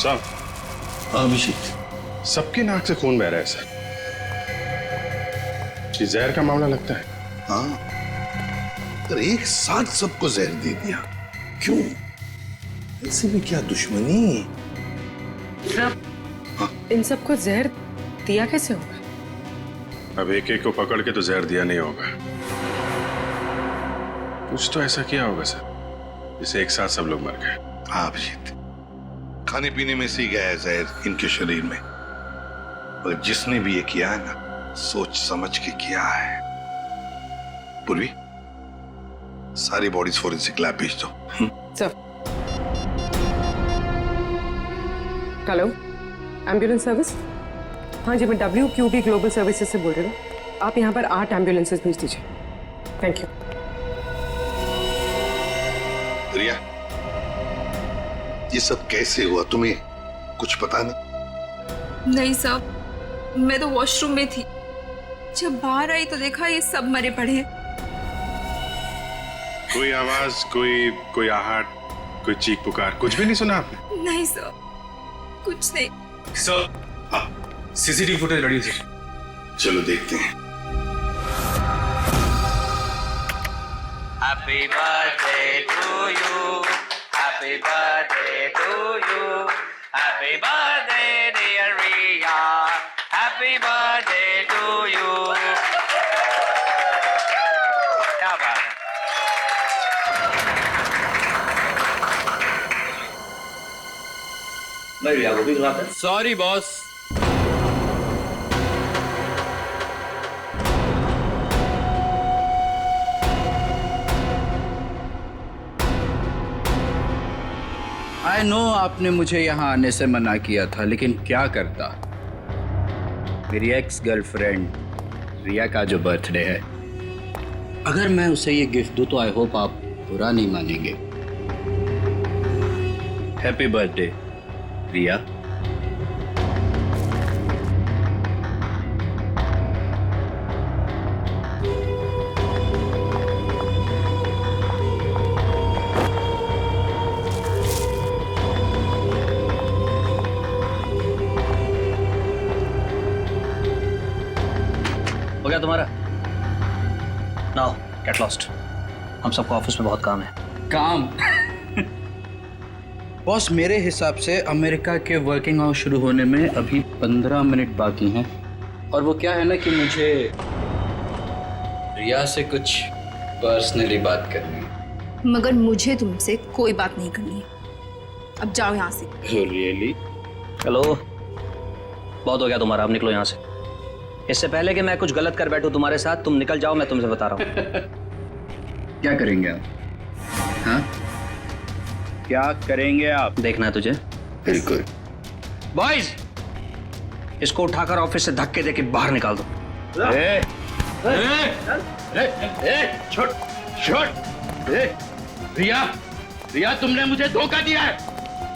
साहब। अभिषेक, सबकी नाक से खून बह रहा है सर। ये जहर का मामला लगता है। हाँ, पर एक साथ सबको जहर दे दिया, क्यों? ऐसे भी क्या दुश्मनी? इन सबको जहर दिया कैसे होगा? अब एक एक को पकड़ के तो जहर दिया नहीं होगा, कुछ तो ऐसा किया होगा सर जिससे एक साथ सब लोग मर गए। हाँ अभिजीत, खाने पीने में से ही गया है जहर इनके शरीर में। और जिसने भी ये किया है ना, सोच समझ के किया है। पूर्वी, सारी बॉडीज फोरेंसिक लैब भेज दो। सर। Hello, ambulance service? हाँ जी, मैं WQB ग्लोबल सर्विसेज से बोल रही हूँ। आप यहाँ पर 8 एम्बुलेंसेज भेज दीजिए। Thank you. रिया, ये सब कैसे हुआ, तुम्हें कुछ पता नहीं? नहीं सर, मैं तो वॉशरूम में थी। जब बाहर आई तो देखा ये सब मरे पड़े हैं। कोई आवाज, कोई आहट, कोई चीख पुकार, कुछ भी नहीं सुना आपने? नहीं सर, कुछ नहीं। सर, हाँ, CCTV फुटेज रेडी है सर। चलो देखते हैं। Happy birthday to you. Happy birthday to you. Happy birthday dear Riya. Happy birthday to you. क्या बात है? मैं रिया को भी बुलाता हूँ। Sorry boss. आई नो आपने मुझे यहाँ आने से मना किया था, लेकिन क्या करता। मेरी एक्स गर्लफ्रेंड रिया का जो बर्थडे है, अगर मैं उसे ये गिफ्ट दूँ तो आई होप आप बुरा नहीं मानेंगे। हैप्पी बर्थडे रिया। हो गया तुम्हारा? Now get lost. हम सबको ऑफिस में बहुत काम है। काम? बॉस, मेरे हिसाब से अमेरिका के वर्किंग आवर्स शुरू होने में अभी 15 मिनट बाकी हैं। और वो क्या है ना कि मुझे रिया से कुछ पर्सनली बात करनी है। मगर मुझे तुमसे कोई बात नहीं करनी है। अब जाओ यहाँ से। रियली? हेलो, बहुत हो गया तुम्हारा, अब निकलो यहाँ से। इससे पहले कि मैं कुछ गलत कर बैठूं तुम्हारे साथ, तुम निकल जाओ, मैं तुमसे बता रहा हूँ। क्या करेंगे आप? हाँ, क्या करेंगे आप? देखना है तुझे। बिल्कुल। बॉयज, इसको उठाकर ऑफिस से धक्के देके बाहर निकाल दो। छोड़ छोड़। रिया, रिया तुमने मुझे धोखा दिया है।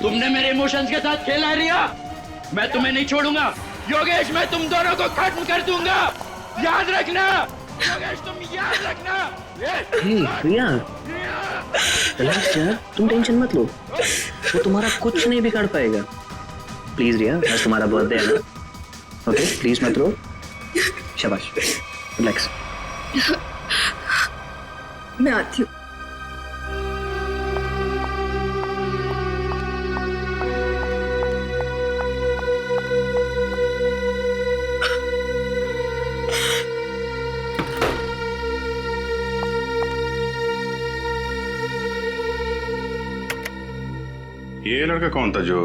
तुमने मेरे इमोशंस के साथ खेला है रिया। मैं तुम्हें नहीं छोड़ूंगा। योगेश, मैं तुम दोनों को खत्म कर दूंगा, याद रखना। योगेश, तुम याद रखना। रिया, रिलैक्स यार, तुम टेंशन मत लो, वो तुम्हारा कुछ नहीं बिगाड़ पाएगा। प्लीज रिया, आज तुम्हारा बर्थडे है ना, ओके? प्लीज मत रो। शाबाश, रिलैक्स। मैं आती हूँ। ये लड़का कौन था जो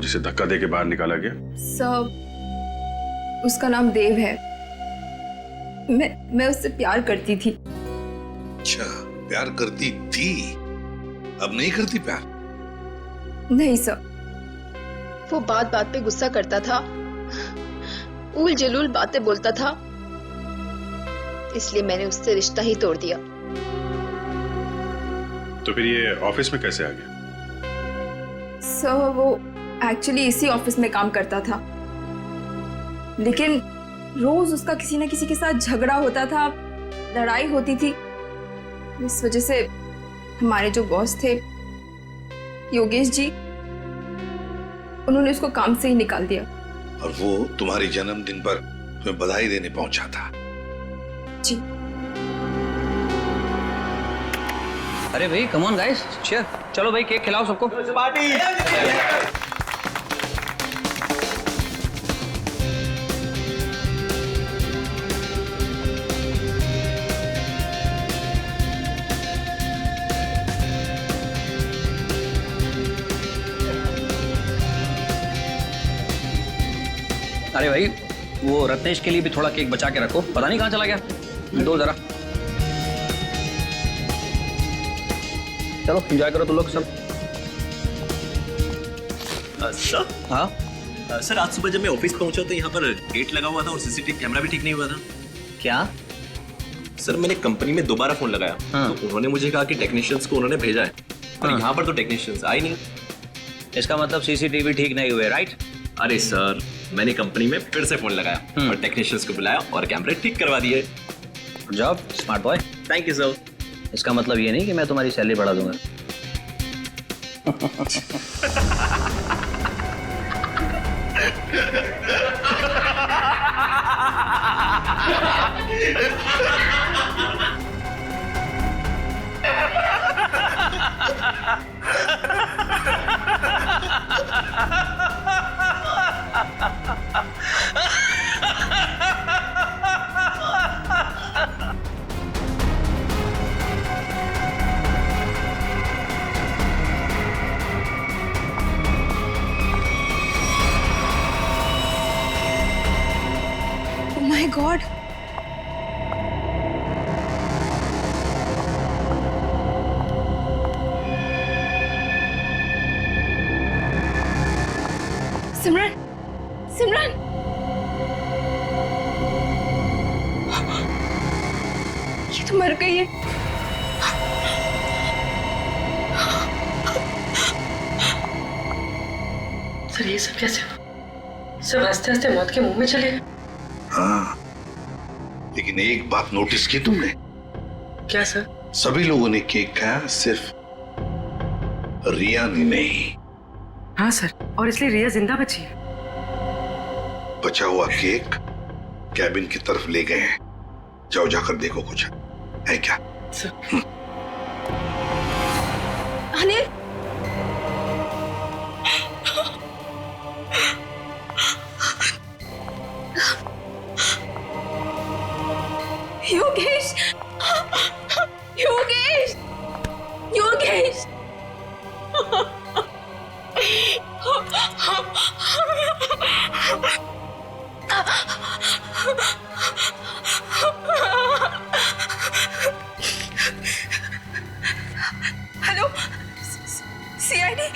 जिसे धक्का देके बाहर निकाला गया? सब, उसका नाम देव है। मैं उससे प्यार करती थी। अच्छा, प्यार करती थी, अब नहीं करती प्यार? नहीं सर, वो बात बात पे गुस्सा करता था, उल जलूल बातें बोलता था, इसलिए मैंने उससे रिश्ता ही तोड़ दिया। तो फिर ये ऑफिस में कैसे आ गया? सर, वो एक्चुअली इसी ऑफिस में काम करता था, लेकिन रोज उसका किसी न किसी के साथ झगड़ा होता था, लड़ाई होती थी। इस वजह से हमारे जो बॉस थे योगेश जी, उन्होंने उसको काम से ही निकाल दिया। और वो तुम्हारे जन्मदिन पर तुम्हें बधाई देने पहुंचा था। जी। अरे भाई कम ऑन गाइस, चीयर। चलो भाई केक खिलाओ सबको। पार्टी। अरे भाई वो रत्नेश के लिए भी थोड़ा केक बचा के रखो, पता नहीं कहाँ चला गया। दो जरा। चलो एंजॉय करो तुम लोग सब। सर। हाँ सर, आज सुबह जब मैं ऑफिस पहुंचा तो यहाँ पर गेट लगा हुआ था और सीसीटीवी कैमरा भी ठीक नहीं हुआ था। क्या? सर मैंने कंपनी में दोबारा फोन लगाया। हाँ। तो उन्होंने मुझे कहा कि टेक्नीशियंस को उन्होंने भेजा है, और हाँ। यहाँ पर तो टेक्नीशियंस आए नहीं। इसका मतलब सीसीटीवी ठीक नहीं हुए, राइट? अरे सर, मैंने कंपनी में फिर से फोन लगाया और टेक्नीशियंस को बुलाया और कैमरे ठीक करवा दिए। Good job smart boy. Thank you sir. इसका मतलब ये नहीं कि मैं तुम्हारी सैलरी बढ़ा दूंगा। Oh my God! सिमरन, सिमरन! ये तो मर गई है। सर ये सब कैसे हुआ? सब हंसते हंसते मौत के मुंह में चले गए। हाँ, लेकिन एक बात नोटिस की तुमने? क्या सर? सभी लोगों ने केक खाया, सिर्फ रिया ने नहीं। हाँ सर, और इसलिए रिया जिंदा बची है। बचा हुआ केक कैबिन की तरफ ले गए हैं। जाओ जाकर देखो कुछ है क्या। Anil, Yogesh, Yogesh, Yogesh! Hello, CID.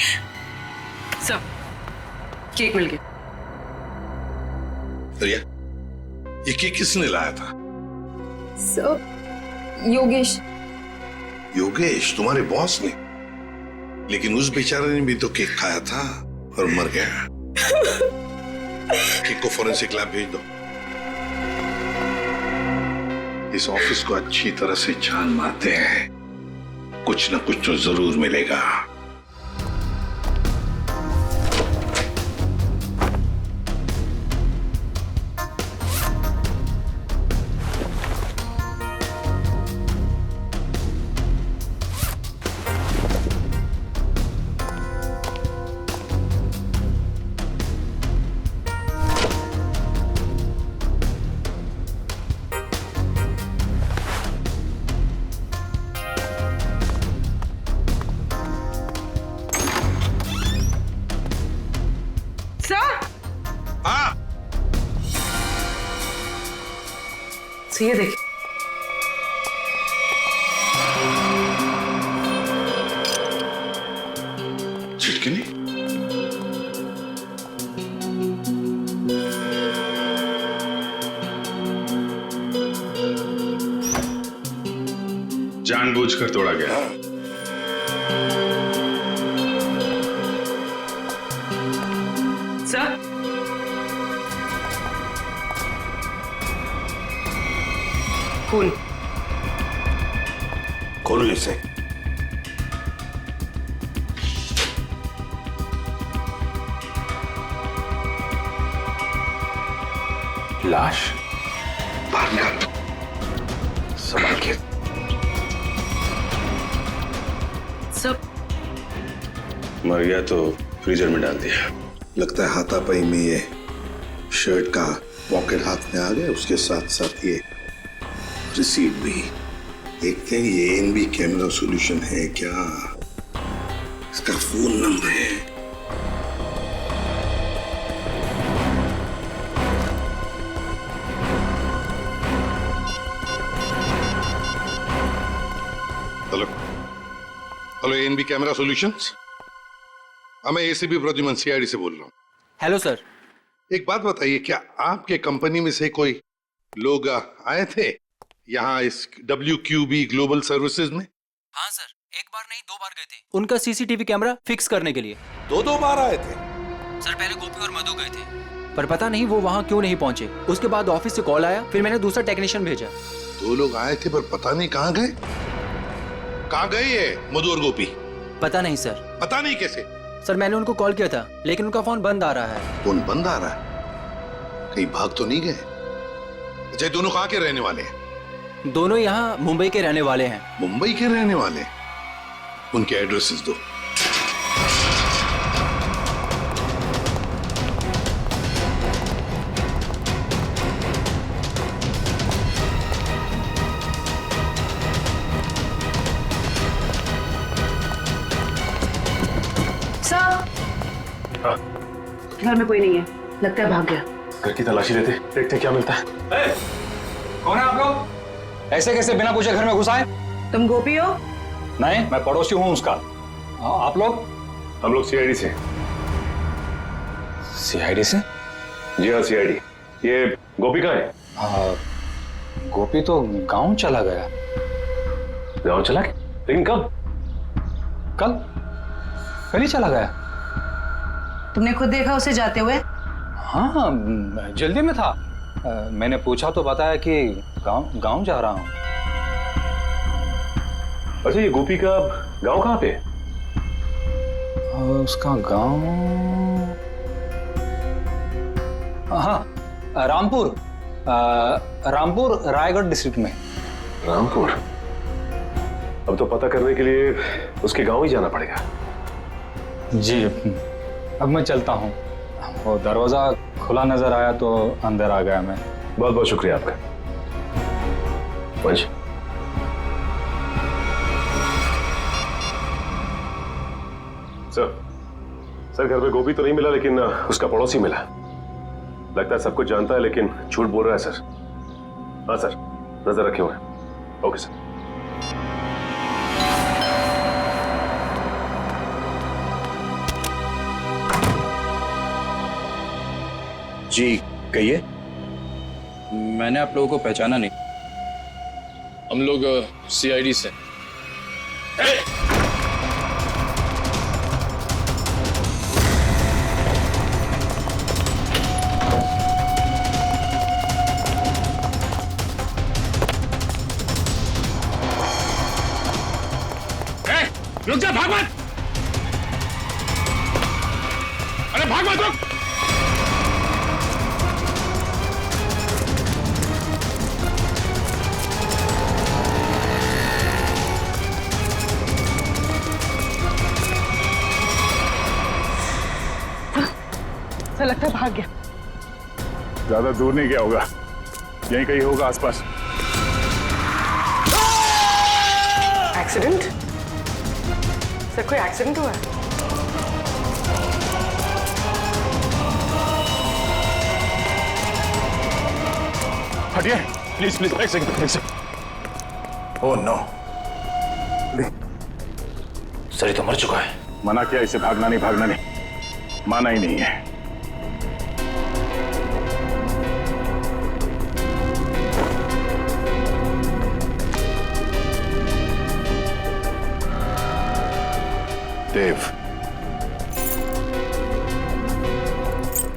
Sir, cake मिल गया। रिया, ये केक किसने लाया था? सर, योगेश। योगेश, तुम्हारे बॉस ने? लेकिन उस बेचारे ने भी तो केक खाया था और मर गया। केक को फॉरेंसिक लैब भेज दो। इस ऑफिस को अच्छी तरह से छान मारते हैं, कुछ ना कुछ तो जरूर मिलेगा। ये देखिए, छिटकनी। जानबूझकर तोड़ा गया। सर, खून। खोलो इसे। लाश? बाहर निकाल, संभाल के। सब मर गया तो फ्रीजर में डाल दिया। लगता है हाथापाई में ये शर्ट का पॉकेट हाथ में आ गया, उसके साथ साथ ये रिसीट भी। देखते हैं ये एएनबी कैमरा सॉल्यूशन है क्या, इसका फोन नंबर है। Hello hello, ANB camera solutions. मैं एसीपी प्रद्युमन सीआईडी से बोल रहा हूँ। Hello sir. एक बात बताइए, क्या आपके कंपनी में से कोई लोग आए थे यहाँ इस WQB ग्लोबल सर्विसेज में? हाँ सर, एक बार नहीं 2 बार गए थे उनका सीसीटीवी कैमरा फिक्स करने के लिए। 2 बार आए थे? सर पहले गोपी और मधु गए थे, पर पता नहीं वो वहाँ क्यों नहीं पहुँचे। उसके बाद ऑफिस से कॉल आया, फिर मैंने दूसरा टेक्नीशियन भेजा। 2 लोग आए थे पर पता नहीं कहाँ गए। कहाँ गए ये मधु और गोपी? पता नहीं सर। पता नहीं कैसे? सर मैंने उनको कॉल किया था, लेकिन उनका फोन बंद आ रहा है। फोन बंद आ रहा है? कहीं भाग तो नहीं गए? अच्छा, दोनों कहाँ के रहने वाले हैं? दोनों यहाँ मुंबई के रहने वाले हैं। मुंबई के रहने वाले? उनके एड्रेसेस दो। घर में कोई नहीं है, लगता है भाग गया। घर की तलाशी लेते, देखते क्या मिलता है। कौन है आप लोग? ऐसे कैसे बिना पूछे घर में घुस आए? तुम गोपी हो? नहीं, मैं पड़ोसी हूँ उसका। आप लोग? हम लोग सीआईडी से। सीआईडी से? जी हाँ, सीआईडी। ये गोपी कहाँ है? गोपी तो गांव चला गया। गाँव चला गया? लेकिन कब? कल ही चला गया। तुमने खुद देखा उसे जाते हुए? हाँ, जल्दी में था। मैंने पूछा तो बताया कि गांव जा रहा हूँ। अच्छा, ये गोपी का गांव कहाँ पे? उसका गांव, हाँ, रामपुर रायगढ़ डिस्ट्रिक्ट में। रामपुर? अब तो पता करने के लिए उसके गांव ही जाना पड़ेगा। जी, अब मैं चलता हूँ। वो दरवाजा खुला नजर आया तो अंदर आ गया मैं। बहुत बहुत शुक्रिया आपका। वंश, सर घर में गोपी तो नहीं मिला, लेकिन उसका पड़ोसी मिला। लगता है सब कुछ जानता है लेकिन झूठ बोल रहा है सर। हाँ सर, नजर रखे हुए। Okay sir. जी कहिए। मैंने आप लोगों को पहचाना नहीं। हम लोग सीआईडी से। रुक जा, भाग मत। अरे भाग मत, रुक। ऐसा लगता है भाग गया। ज्यादा दूर नहीं गया होगा, यहीं कहीं होगा आसपास। एक्सीडेंट? सर कोई एक्सीडेंट हुआ है? हटिए प्लीज प्लीज, एक सेकंड। ओह नो, सर ये तो मर चुका है। मना किया इसे भागना नहीं, माना ही नहीं है। देव,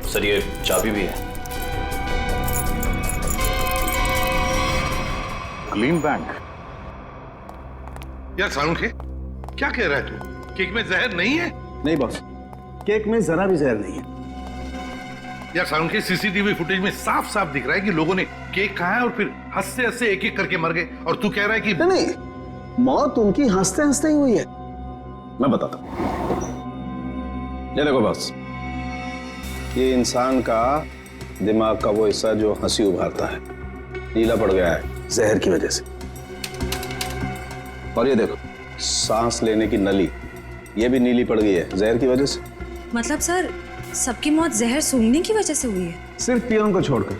सर ये चाबी भी है। Gleam bank. यार सारुखे, क्या कह रहा है तू? केक में जहर नहीं है? नहीं बॉस, केक में जरा भी जहर नहीं है। यार साउंड के सीसीटीवी फुटेज में साफ साफ दिख रहा है कि लोगों ने केक खाया और फिर हंसते हंसते एक एक करके मर गए, और तू कह रहा है कि नहीं, मौत उनकी हंसते हंसते ही हुई है। मैं बताता हूं। ये देखो बस, ये इंसान का दिमाग का वो हिस्सा जो हंसी उभारता है नीला पड़ गया है जहर की वजह से। और ये देखो, सांस लेने की नली ये भी नीली पड़ गई है जहर की वजह से। मतलब सर, सबकी मौत जहर सूंघने की वजह से हुई है? सिर्फ पियोन को छोड़कर।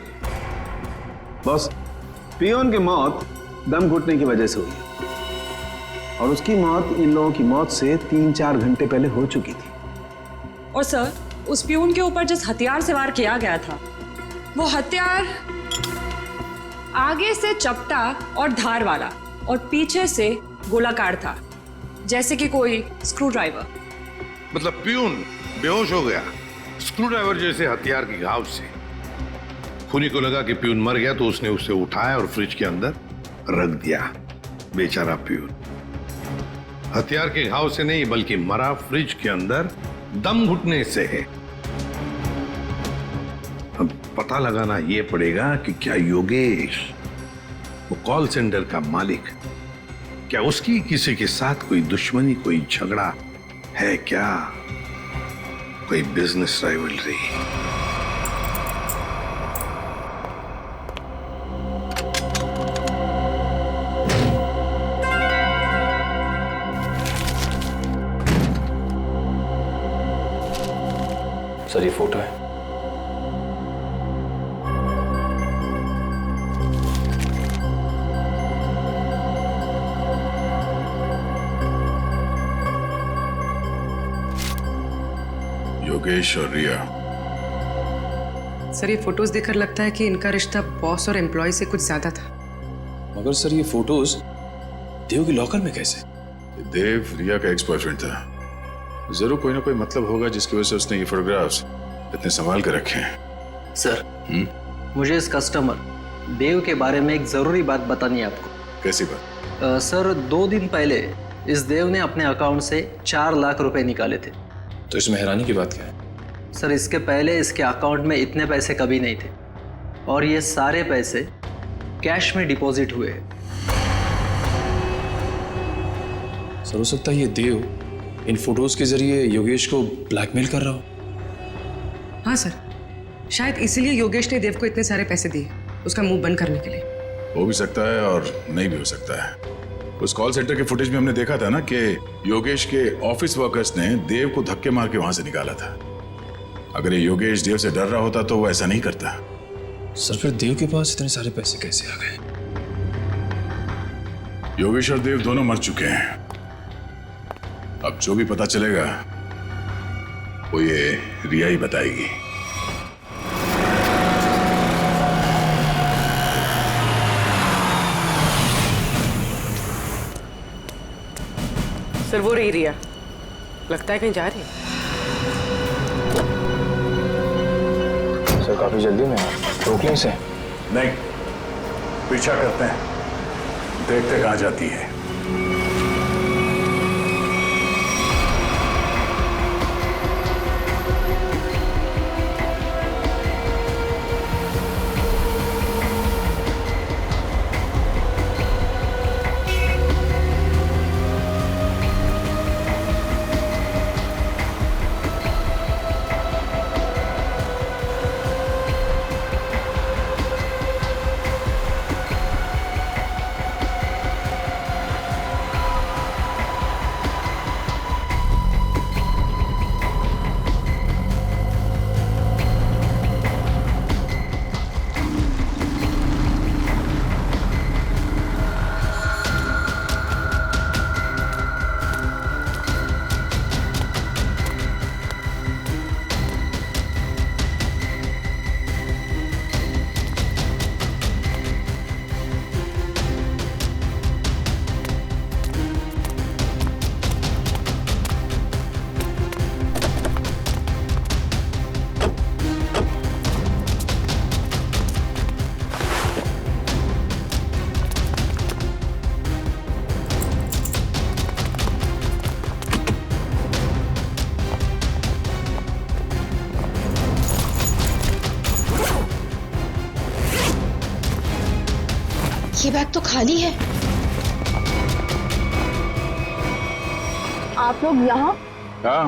बॉस, पियोन की मौत दम घुटने की वजह से हुई है, और उसकी मौत इन लोगों की मौत से 3-4 घंटे पहले हो चुकी थी। और सर, उस पियून के ऊपर जिस हथियार से वार किया गया था, वो हथियार आगे से चपटा और धार वाला और पीछे से गोलाकार था, जैसे कि कोई स्क्रू ड्राइवर। मतलब प्यून बेहोश हो गया स्क्रू ड्राइवर जैसे हथियार के घाव से। खूनी को लगा कि प्यून मर गया तो उसने उसे उठाया और फ्रिज के अंदर रख दिया। बेचारा प्यून हथियार के घाव से नहीं बल्कि मरा फ्रिज के अंदर दम घुटने से है। अब पता लगाना यह पड़ेगा कि क्या योगेश, वो कॉल सेंटर का मालिक, क्या उसकी किसी के साथ कोई दुश्मनी, कोई झगड़ा है क्या, कोई बिजनेस राइवलरी? सर ये फोटो है। योगेश और रिया। सर, ये फोटोज देखकर लगता है कि इनका रिश्ता बॉस और एम्प्लॉय से कुछ ज्यादा था। मगर सर, ये फोटोज देव की लॉकर में कैसे? देव रिया का एक्स बॉयफ्रेंड था। जरूर कोई ना कोई मतलब होगा जिसकी वजह से उसने ये फोटोग्राफ्स इतने संभाल कर रखे हैं। सर, मुझे इस कस्टमर देव के बारे में एक जरूरी बात बतानी है आपको। कैसी बात? सर, 2 दिन पहले इस देव ने अपने अकाउंट से 4 लाख रुपए निकाले थे। तो इसमें हैरानी की बात क्या है? सर, इसके पहले इसके अकाउंट में इतने पैसे कभी नहीं थे, और ये सारे पैसे कैश में डिपॉजिट हुए हैं। सर, हो सकता है ये देव इन फोटोज के जरिए योगेश को ब्लैकमेल कर रहा हो। हाँ सर, शायद इसीलिए योगेश ने देव को इतने सारे पैसे दिए उसका मुंह बंद करने के लिए। हो भी सकता है और नहीं भी हो सकता है। उस कॉल सेंटर के फुटेज में हमने देखा था ना कि योगेश के ऑफिस वर्कर्स ने देव को धक्के मार के वहां से निकाला था। अगर ये योगेश देव से डर रहा होता तो वो ऐसा नहीं करता। सर, फिर देव के पास इतने सारे पैसे कैसे आ गए? योगेश और देव दोनों मर चुके हैं। अब जो भी पता चलेगा वो ये रिया ही बताएगी। सर, वो रही रिया, लगता है कहीं जा रही है। सर, काफी जल्दी में रोक लें इसे। नहीं, पीछा करते हैं, देखते कहां जाती है। ये बैग तो खाली है। आप लोग यहाँ? हाँ,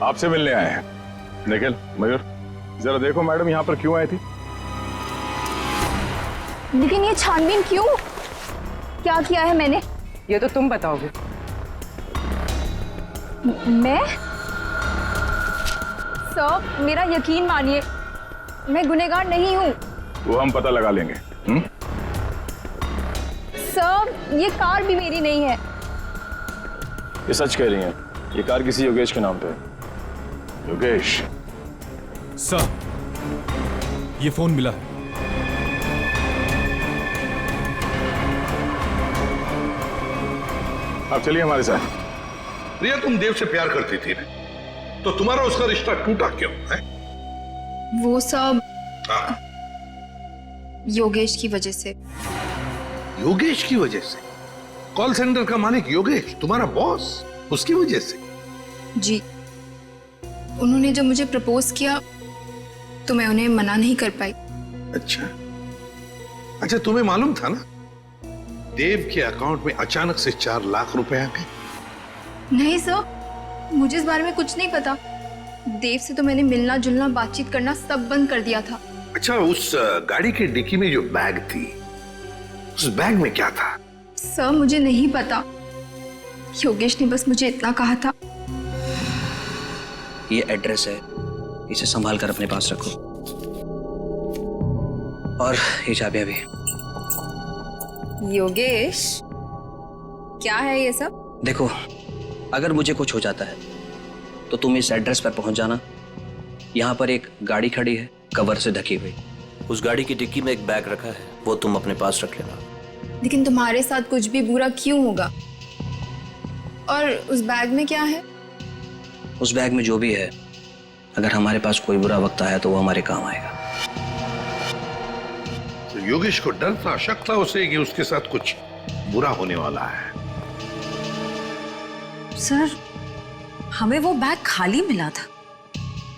आपसे मिलने आए हैं। निखिल, मयूर, जरा देखो मैडम यहाँ पर क्यों आई थी? लेकिन ये छानबीन क्यों? क्या किया है मैंने? ये तो तुम बताओगे। मैं? सर, मेरा यकीन मानिए, मैं गुनहगार नहीं हूँ। वो हम पता लगा लेंगे। सर, ये कार भी मेरी नहीं है। ये सच कह रही हैं, ये कार किसी योगेश के नाम पे है। योगेश? सर, ये फोन मिला है। अब चलिए हमारे साथ। रिया, तुम देव से प्यार करती थी ना, तो तुम्हारा उसका रिश्ता टूटा क्यों है? वो सब योगेश की वजह से। योगेश की वजह से? कॉल सेंटर का मालिक योगेश, तुम्हारा बॉस, उसकी वजह से? जी, उन्होंने जब मुझे प्रपोज किया तो मैं उन्हें मना नहीं कर पाई। अच्छा, तुम्हें मालूम था ना देव के अकाउंट में अचानक से 4 लाख रुपए आ गए? नहीं सर, मुझे इस बारे में कुछ नहीं पता। देव से तो मैंने मिलना जुलना बातचीत करना सब बंद कर दिया था। अच्छा, उस गाड़ी के डिक्की में जो बैग थी, उस बैग में क्या था? सर, मुझे नहीं पता। योगेश ने बस मुझे इतना कहा था। ये एड्रेस है, इसे संभाल कर अपने पास रखो। और ये चाबियां भी। योगेश, क्या है ये सब? देखो, अगर मुझे कुछ हो जाता है तो तुम इस एड्रेस पर पहुंच जाना। यहाँ पर एक गाड़ी खड़ी है, कवर से ढकी हुई। उस गाड़ी की डिक्की में एक बैग रखा है, वो तुम अपने पास रख लेना। लेकिन तुम्हारे साथ कुछ भी बुरा क्यों होगा? और उस बैग में क्या है? उस बैग में जो भी है, अगर हमारे पास कोई बुरा वक्त आया तो वो हमारे काम आएगा। तो योगेश को डर था, शक था उसे कि उसके साथ कुछ बुरा होने वाला है। सर, हमें वो बैग खाली मिला था,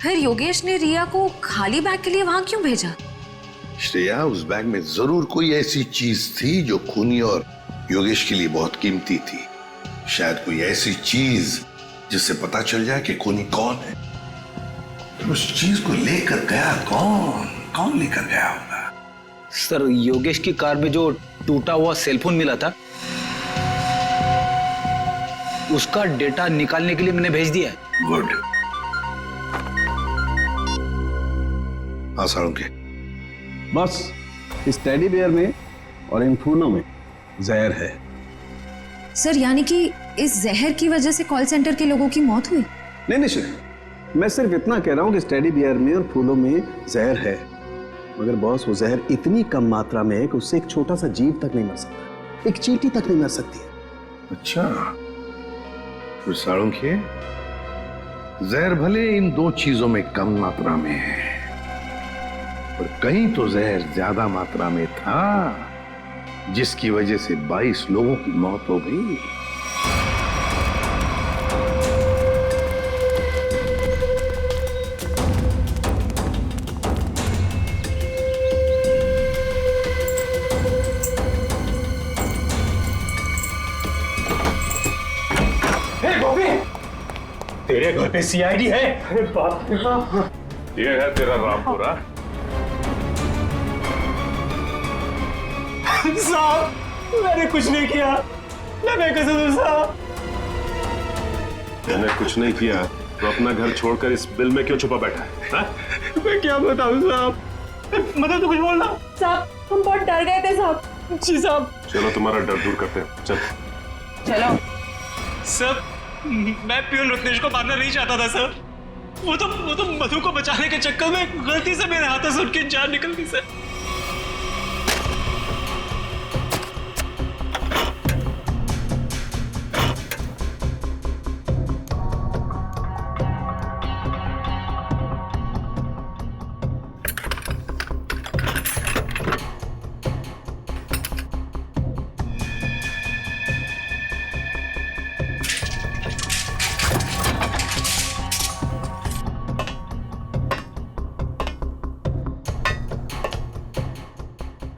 फिर योगेश ने रिया को खाली बैग के लिए वहां क्यों भेजा? श्रेया, उस बैग में जरूर कोई ऐसी चीज थी जो खूनी और योगेश के लिए बहुत कीमती थी। शायद कोई ऐसी चीज जिससे पता चल जाए कि खूनी कौन है। तो उस चीज को लेकर गया कौन लेकर गया होगा? सर, योगेश की कार में जो टूटा हुआ सेलफोन मिला था, उसका डेटा निकालने के लिए मैंने भेज दिया है। गुड। हाँ साळुंखे, बस इस टेडी बेयर में और इन फूलों में जहर है। सर, यानी कि इस जहर की वजह से कॉल सेंटर के लोगों की मौत हुई? नहीं, मैं सिर्फ इतना कह रहा हूं कि इस टेडी बेयर में और फूलों में जहर है, मगर बॉस वो जहर इतनी कम मात्रा में है कि उससे एक छोटा सा जीव तक नहीं मर सकता, एक चींटी तक नहीं मर सकती है। अच्छा, तो साळुंखे, जहर भले इन 2 चीजों में कम मात्रा में है, पर कहीं तो जहर ज्यादा मात्रा में था, जिसकी वजह से 22 लोगों की मौत हो गई। तेरे घर पे सीआईडी है? अरे बाप रे बाप, ये है तेरा रामपुरा। साहब, मैंने कुछ नहीं किया, मैं बेकसूर हूं साहब। मैंने कुछ नहीं किया तो अपना घर छोड़कर इस बिल में क्यों छुपा बैठा है? हा? मैं क्या बताऊं साहब, मतलब तो कुछ बोलना। साहब, हम बहुत डर गए थे साहब। जी साहब। चलो तुम्हारा डर दूर करते हैं, चल। चलो। सर, मैं प्यून रत्नेश को मारना नहीं चाहता था सर। वो तो मधु को बचाने के चक्कर में गलती से मेरे हाथों से उनकी जान निकल गई सर।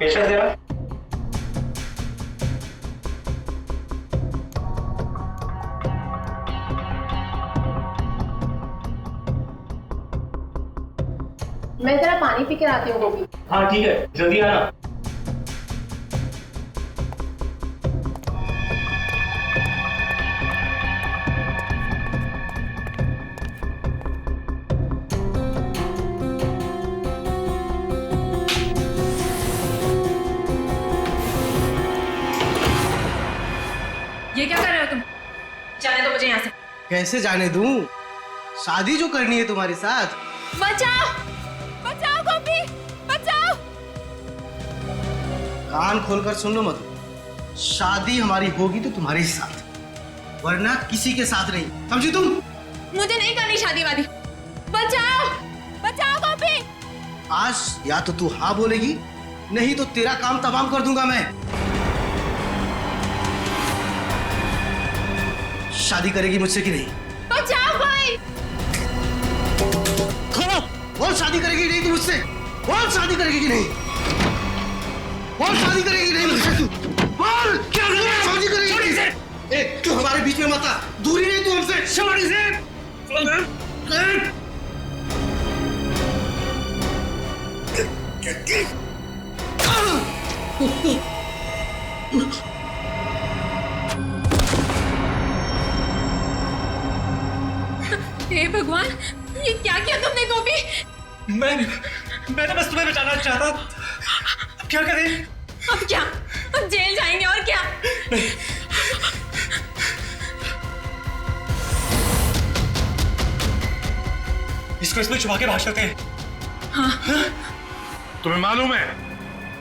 पेशेंट जरा। पानी पी के आती हूँ गोभी। हाँ ठीक है, जल्दी आना। ये क्या कर रहे हो तुम? जाने दो मुझे यहाँ से। कैसे जाने दूं? शादी जो करनी है तुम्हारे साथ। बचाओ बचाओ गोपी बचाओ। कान खोलकर सुन लो मधु, शादी हमारी होगी तो तुम्हारे साथ, वरना किसी के साथ नहीं, समझी तुम? मुझे नहीं करनी शादी वादी। बचाओ बचाओ गोपी। आज या तो तू हाँ बोलेगी, नहीं तो तेरा काम तमाम कर दूंगा मैं। शादी करेगी मुझसे कि नहीं? बचाओ भाई। बोल शादी करेगी नहीं तू मुझसे? बोल शादी करेगी कि नहीं? बोल शादी करेगी नहीं मुझसे? बोल क्या शादी करेगी? ए, तू हमारे बीच में मत आ, दूरी नहीं तू हमसे। छोड़ इसे। हे भगवान, ये क्या किया तुमने गोपी? मैंने बस तुम्हें बचाना चाहता। अब क्या करें? अब क्या? अब जेल जाएंगे और क्या? इसको इसमें छुपा के भाग सकते हैं। हाँ। तुम्हें मालूम है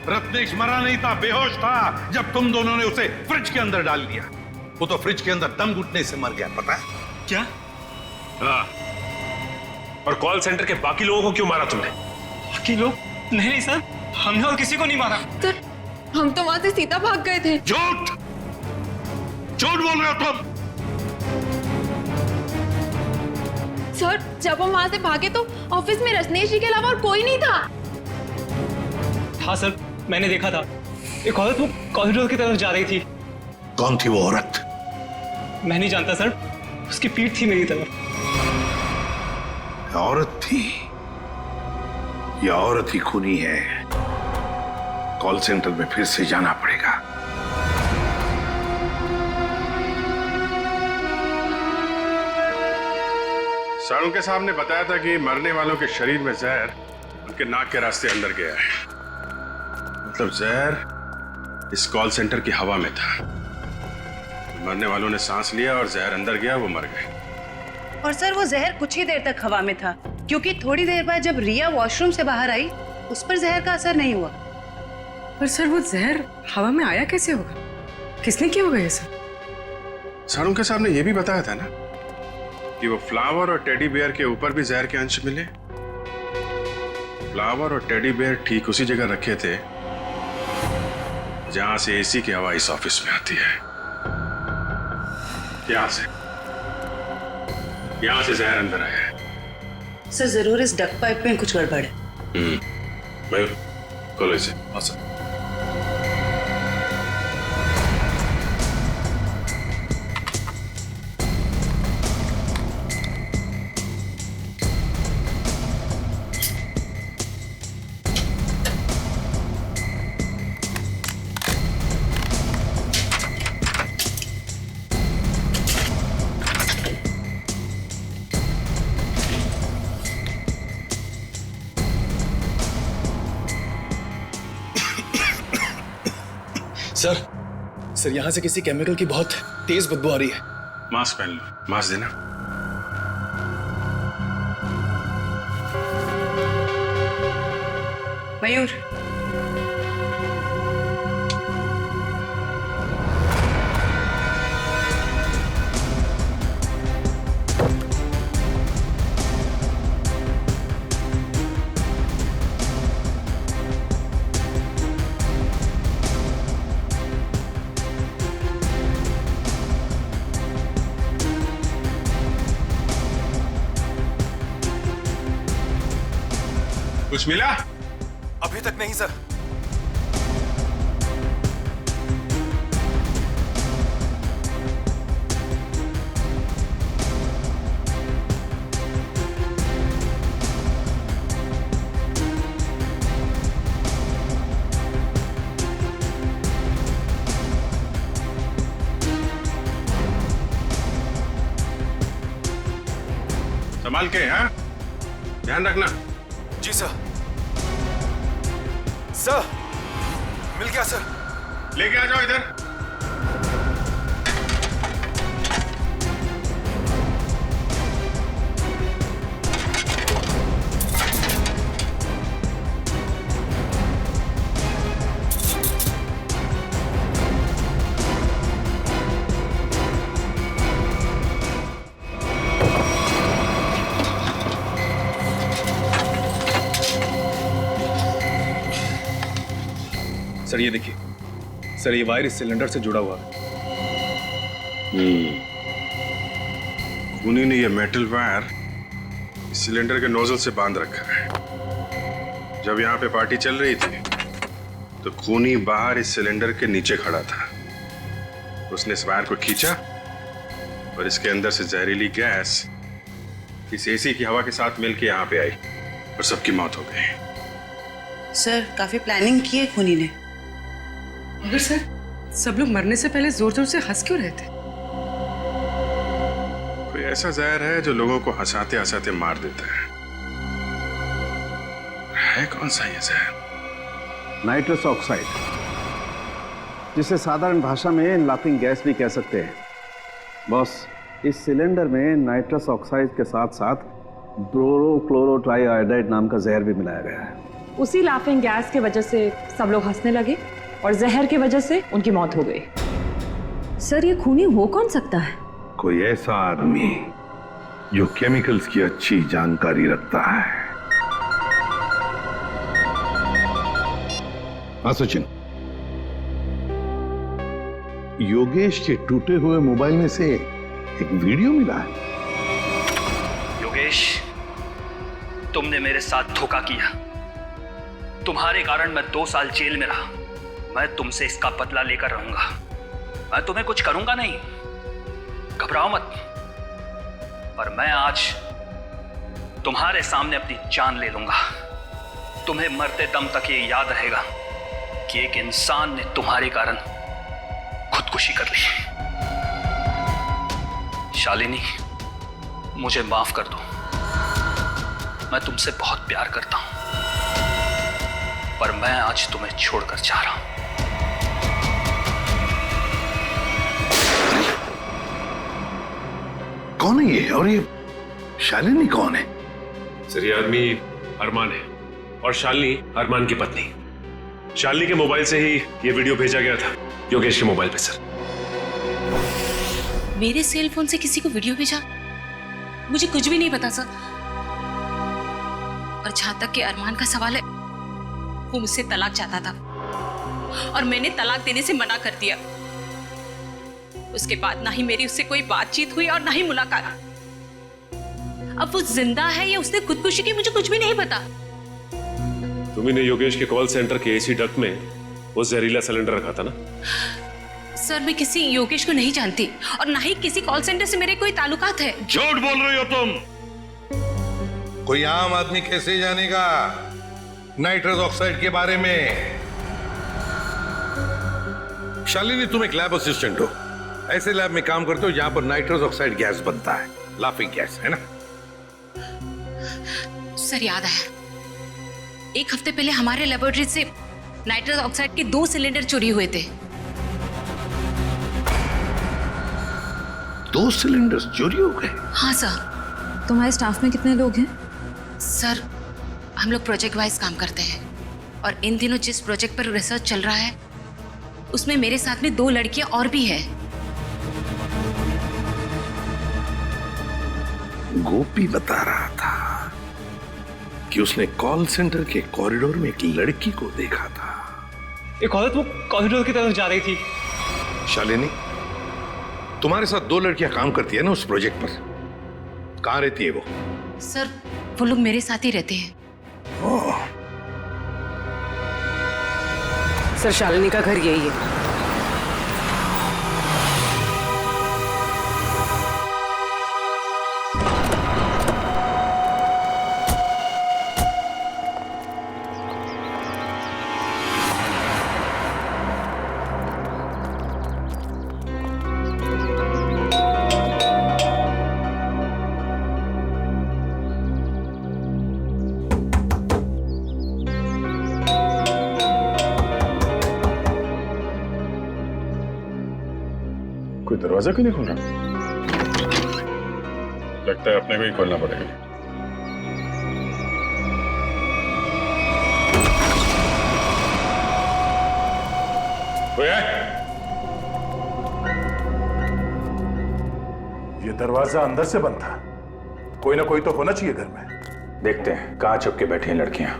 रत्नेश मरा नहीं था, बेहोश था जब तुम दोनों ने उसे फ्रिज के अंदर डाल दिया। वो तो फ्रिज के अंदर दम घुटने से मर गया, पता है? क्या? हाँ। और कॉल सेंटर के बाकी लोगों को क्यों मारा तुमने? बाकी लोग? नहीं सर, हमने और किसी को नहीं मारा। सर, हम तो वहां से सीधा भाग गए थे। झूठ झूठ बोल रहे हो तुम। सर, जब हम वहां से भागे तो ऑफिस में रत्नेश जी के अलावा और कोई नहीं था। हाँ सर, मैंने देखा था। एक औरत वो कॉरिडोर की तरफ जा रही थी। कौन थी वो औरत? मैं नहीं जानता सर, उसकी पीठ थी मेरी तरफ। औरत थी? यह औरत ही खूनी है। कॉल सेंटर में फिर से जाना पड़ेगा। सारुण के साहब ने बताया था कि मरने वालों के शरीर में जहर उनके नाक के रास्ते अंदर गया है। मतलब जहर इस कॉल सेंटर की हवा में था। मरने वालों ने सांस लिया और जहर अंदर गया, वो मर गए। और सर वो जहर कुछ ही देर तक हवा में था, क्योंकि थोड़ी देर बाद जब रिया वॉशरूम से बाहर आई उस पर जहर का असर नहीं हुआ। पर सर वो जहर हवा में आया कैसे होगा? किसने किया होगा ये सब? सारुण के साहब ने यह भी बताया था ना कि वो फ्लावर और टेडी बेयर के ऊपर भी जहर के अंश मिले। फ्लावर और टेडी बेयर ठीक उसी जगह रखे थे जहां से एसी की हवा इस ऑफिस में आती है। यहां से जहर अंदर आया है। सर जरूर इस डक पाइप में कुछ गड़बड़ है। मयूर, खोलो इसे। हाँ सर। सर यहाँ से किसी केमिकल की बहुत तेज बदबू आ रही है। मास्क पहन लो। मास्क देना। मयूर, कुछ मिला? अभी तक नहीं सर। संभाल के, हाँ? ध्यान रखना। जी सर। सर, मिल गया सर। लेके आ जाओ इधर। सर ये देखिए, सर ये वायर इस सिलेंडर से जुड़ा हुआ है। खूनी ने ये मेटल वायर इस सिलेंडर के नोजल से बांध रखा है। जब यहाँ पे पार्टी चल रही थी तो खूनी बाहर इस सिलेंडर के नीचे खड़ा था। उसने इस वायर को खींचा और इसके अंदर से जहरीली गैस इस एसी की हवा के साथ मिलकर यहाँ पे आई और सबकी मौत हो गई। सर काफी प्लानिंग की है खूनी ने। मगर सर, सब लोग मरने से पहले जोर जोर से हंस क्यों रहे थे? कोई ऐसा जहर है जो लोगों को हंसाते हंसाते मार देता है कौन सा ये जहर? नाइट्रस ऑक्साइड, जिसे साधारण भाषा में लाफिंग गैस भी कह सकते हैं। बॉस, इस सिलेंडर में नाइट्रस ऑक्साइड के साथ साथ ब्रोरोक्लोरोट्राइआयोडाइड नाम का जहर भी मिलाया गया है। उसी लाफिंग गैस की वजह से सब लोग हंसने लगे और जहर की वजह से उनकी मौत हो गई। सर ये खूनी हो कौन सकता है? कोई ऐसा आदमी जो केमिकल्स की अच्छी जानकारी रखता है। हाँ सचिन, योगेश के टूटे हुए मोबाइल में से एक वीडियो मिला है। योगेश, तुमने मेरे साथ धोखा किया। तुम्हारे कारण मैं 2 साल जेल में रहा। मैं तुमसे इसका बदला लेकर रहूंगा। मैं तुम्हें कुछ करूंगा नहीं, घबराओ मत। पर मैं आज तुम्हारे सामने अपनी जान ले लूंगा। तुम्हें मरते दम तक ये याद रहेगा कि एक इंसान ने तुम्हारे कारण खुदकुशी कर ली। शालिनी, मुझे माफ कर दो। मैं तुमसे बहुत प्यार करता हूं, पर मैं आज तुम्हें छोड़कर जा रहा हूं। कौन है ये? और ये शालिनी कौन है? सर ये आदमी अरमान है और शालिनी अरमान की पत्नी। शालिनी के मोबाइल से ही ये वीडियो भेजा गया था योगेश के मोबाइल पे। सर मेरे सेल फोन से किसी को वीडियो भेजा? मुझे कुछ भी नहीं पता सर। और जहां तक कि अरमान का सवाल है, वो मुझसे तलाक चाहता था और मैंने तलाक देने से मना कर दिया। उसके बाद ना ही मेरी उससे कोई बातचीत हुई और ना ही मुलाकात। अब वो जिंदा है या उसने खुदकुशी की, मुझे कुछ भी नहीं पता। तुमने योगेश के कॉल सेंटर के एसी डक्ट में वो जहरीला सिलेंडर रखा था ना? सर मैं किसी योगेश को नहीं जानती और ना ही किसी कॉल सेंटर से मेरे कोई ताल्लुकात है। झूठ बोल रही हो तुम। कोई आम आदमी कैसे जानेगा नाइट्रस ऑक्साइड के बारे में? शालिनी, तुम एक लैब असिस्टेंट हो। ऐसे लैब में काम करते हो जहां पर नाइट्रस ऑक्साइड गैस बनता है, लाफिंग गैस, है ना? सर याद है, 1 हफ्ते पहले हमारे लेबोरेटरी से नाइट्रस ऑक्साइड के 2 सिलेंडर चोरी हुए थे। 2 सिलेंडर्स चोरी हो गए? हाँ सर। तुम्हारे स्टाफ में कितने लोग हैं? सर हम लोग प्रोजेक्ट वाइज काम करते हैं और इन दिनों जिस प्रोजेक्ट पर रिसर्च चल रहा है उसमें मेरे साथ में 2 लड़कियां और भी है। गोपी बता रहा था कि उसने कॉल सेंटर के कॉरिडोर में एक लड़की को देखा था। एक औरत वो कॉरिडोर की तरफ जा रही थी। शालिनी, तुम्हारे साथ 2 लड़कियां काम करती है ना उस प्रोजेक्ट पर, कहां रहती है वो? सर वो लोग मेरे साथ ही रहते हैं। सर शालिनी का घर यही है। कोई दरवाजा क्यों नहीं खोल रहा? लगता है अपने को ही खोलना पड़ेगा। कोई है? ये दरवाजा अंदर से बंद था। कोई ना कोई तो होना चाहिए घर में। देखते हैं कहां छुप के बैठी हैं लड़कियां।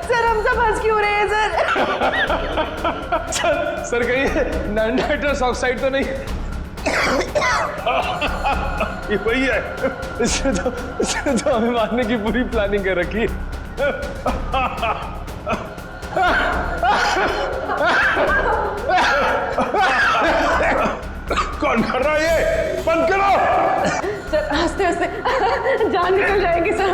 सर हम सब हंस क्यों रहे हैं सर कहीं नाइट्रस ऑक्साइड तो नहीं? ये वही है। इसने तो हमें मारने की पूरी प्लानिंग कर रखी है। कौन कर रहा है ये? बंद करो। सर हंसते हंसते जान निकल जाएगी सर।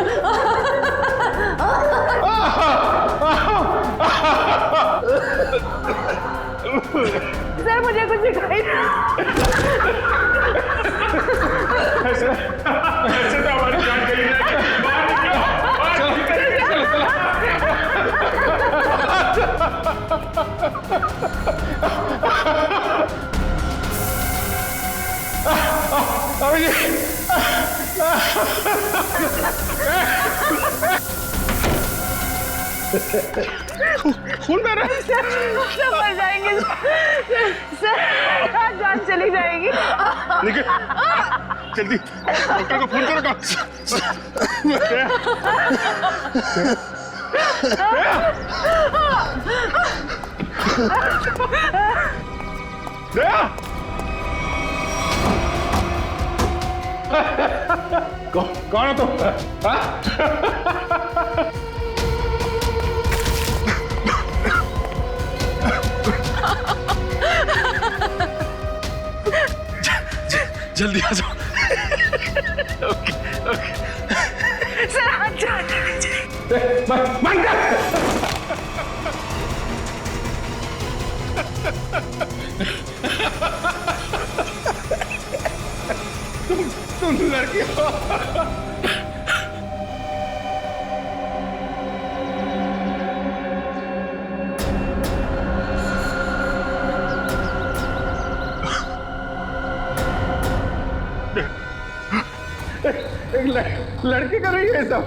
सर मुझे कुछ दिखाई ऐसे तो हमारी जान गई है। खून बह रहा है। सब मर जाएंगे सर, जान चली जाएगी। लेकिन जल्दी डॉक्टर को फोन करो। कौन हो तुम? जल्दी आ जाओ। ओके ओके सर हाथ जान तुम लड़की हो। एक लड़की कर रही है सब।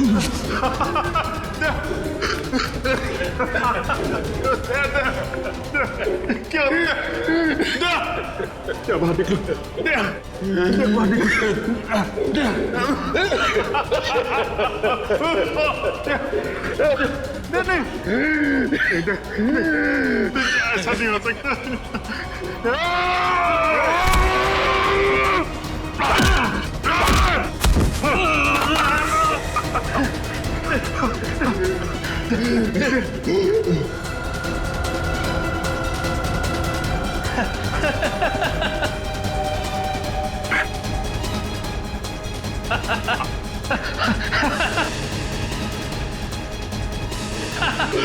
क्या बाहर निकलो, बाहर निकलो। ऐसा नहीं हो सकता।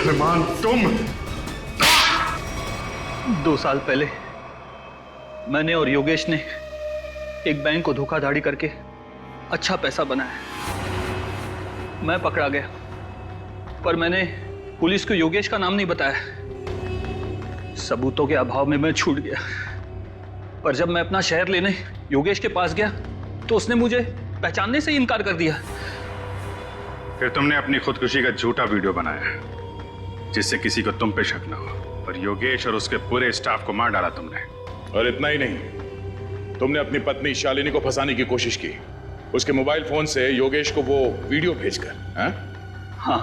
अरमान, तुम 2 साल पहले मैंने और योगेश ने एक बैंक को धोखाधड़ी करके अच्छा पैसा बनाया। मैं पकड़ा गया, पर मैंने पुलिस को योगेश का नाम नहीं बताया। सबूतों के अभाव में मैं छूट गया। पर जब मैं अपना शहर लेने योगेश के पास गया तो उसने मुझे पहचानने से ही इनकार कर दिया। फिर तुमने अपनी खुदकुशी का झूठा वीडियो बनाया जिससे किसी को तुम पे शक न हो, और योगेश और उसके पूरे स्टाफ को मार डाला तुमने। और इतना ही नहीं, तुमने अपनी पत्नी शालिनी को फंसाने की कोशिश की, उसके मोबाइल फोन से योगेश को वो वीडियो भेजकर। हाँ,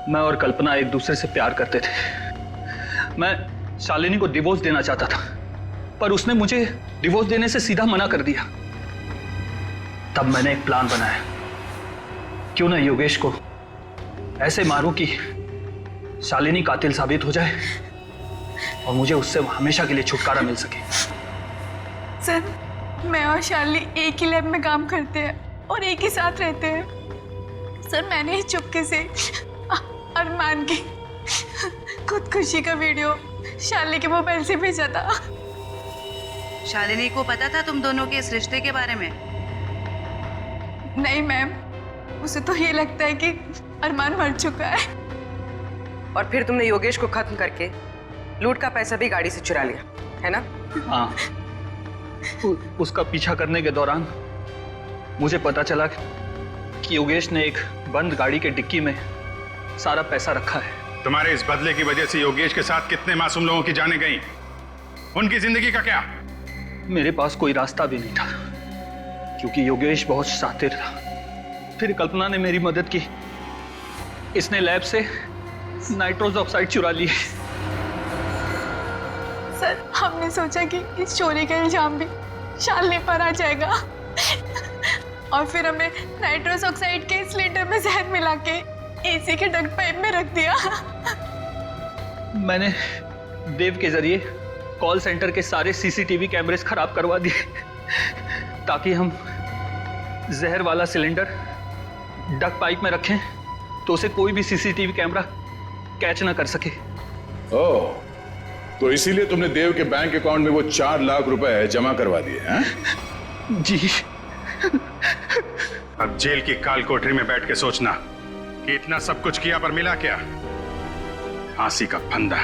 मैं और कल्पना एक दूसरे से प्यार करते थे। मैं शालिनी को डिवोर्स देना चाहता था, पर उसने मुझे डिवोर्स देने से सीधा मना कर दिया। तब मैंने एक प्लान बनाया, क्यों ना योगेश को ऐसे मारूं कि शालिनी कातिल साबित हो जाए और मुझे उससे हमेशा के लिए छुटकारा मिल सके। सर, मैं और शालिनी एक ही लैब में काम करते हैं और एक ही साथ रहते हैं। सर, मैंने ही चुपके से अरमान की खुदकुशी का वीडियो शालिनी के मोबाइल से भेजा था। शालिनी को पता था तुम दोनों के इस रिश्ते के बारे में? नहीं मैम, उसे तो ये लगता है कि अरमान मर चुका है। और फिर तुमने योगेश को खत्म करके लूट का पैसा भी गाड़ी से चुरा लिया, है ना? हाँ, उसका पीछा करने के दौरान मुझे पता चला कि योगेश ने एक बंद गाड़ी के डिक्की में सारा पैसा रखा है। तुम्हारे इस बदले की वजह से योगेश के साथ कितने मासूम लोगों की जानें गई, उनकी जिंदगी का क्या? मेरे पास कोई रास्ता भी नहीं था क्योंकि योगेश बहुत शातिर था। फिर कल्पना ने मेरी मदद की। इसने लैब से नाइट्रोस ऑक्साइड चुरा ली। सर, हमने सोचा कि इस चोरी का इल्जाम भी शालिनी पर आ जाएगा और फिर हमें नाइट्रोस ऑक्साइड के सिलेंडर में जहर मिला के एसी के डक्ट पाइप में रख दिया। मैंने देव के जरिए कॉल सेंटर के सारे सीसीटीवी कैमरेस खराब करवा दिए ताकि हम जहर वाला सिलेंडर डक्ट पाइप में रखें तो उसे कोई भी सीसीटीवी कैमरा कैच ना कर सके। ओह, तो इसीलिए तुमने देव के बैंक अकाउंट में वो 4 लाख रुपए जमा करवा दिए हैं? जी। अब जेल की काल कोठरी में बैठ के सोचना कि इतना सब कुछ किया पर मिला क्या? फांसी का फंदा।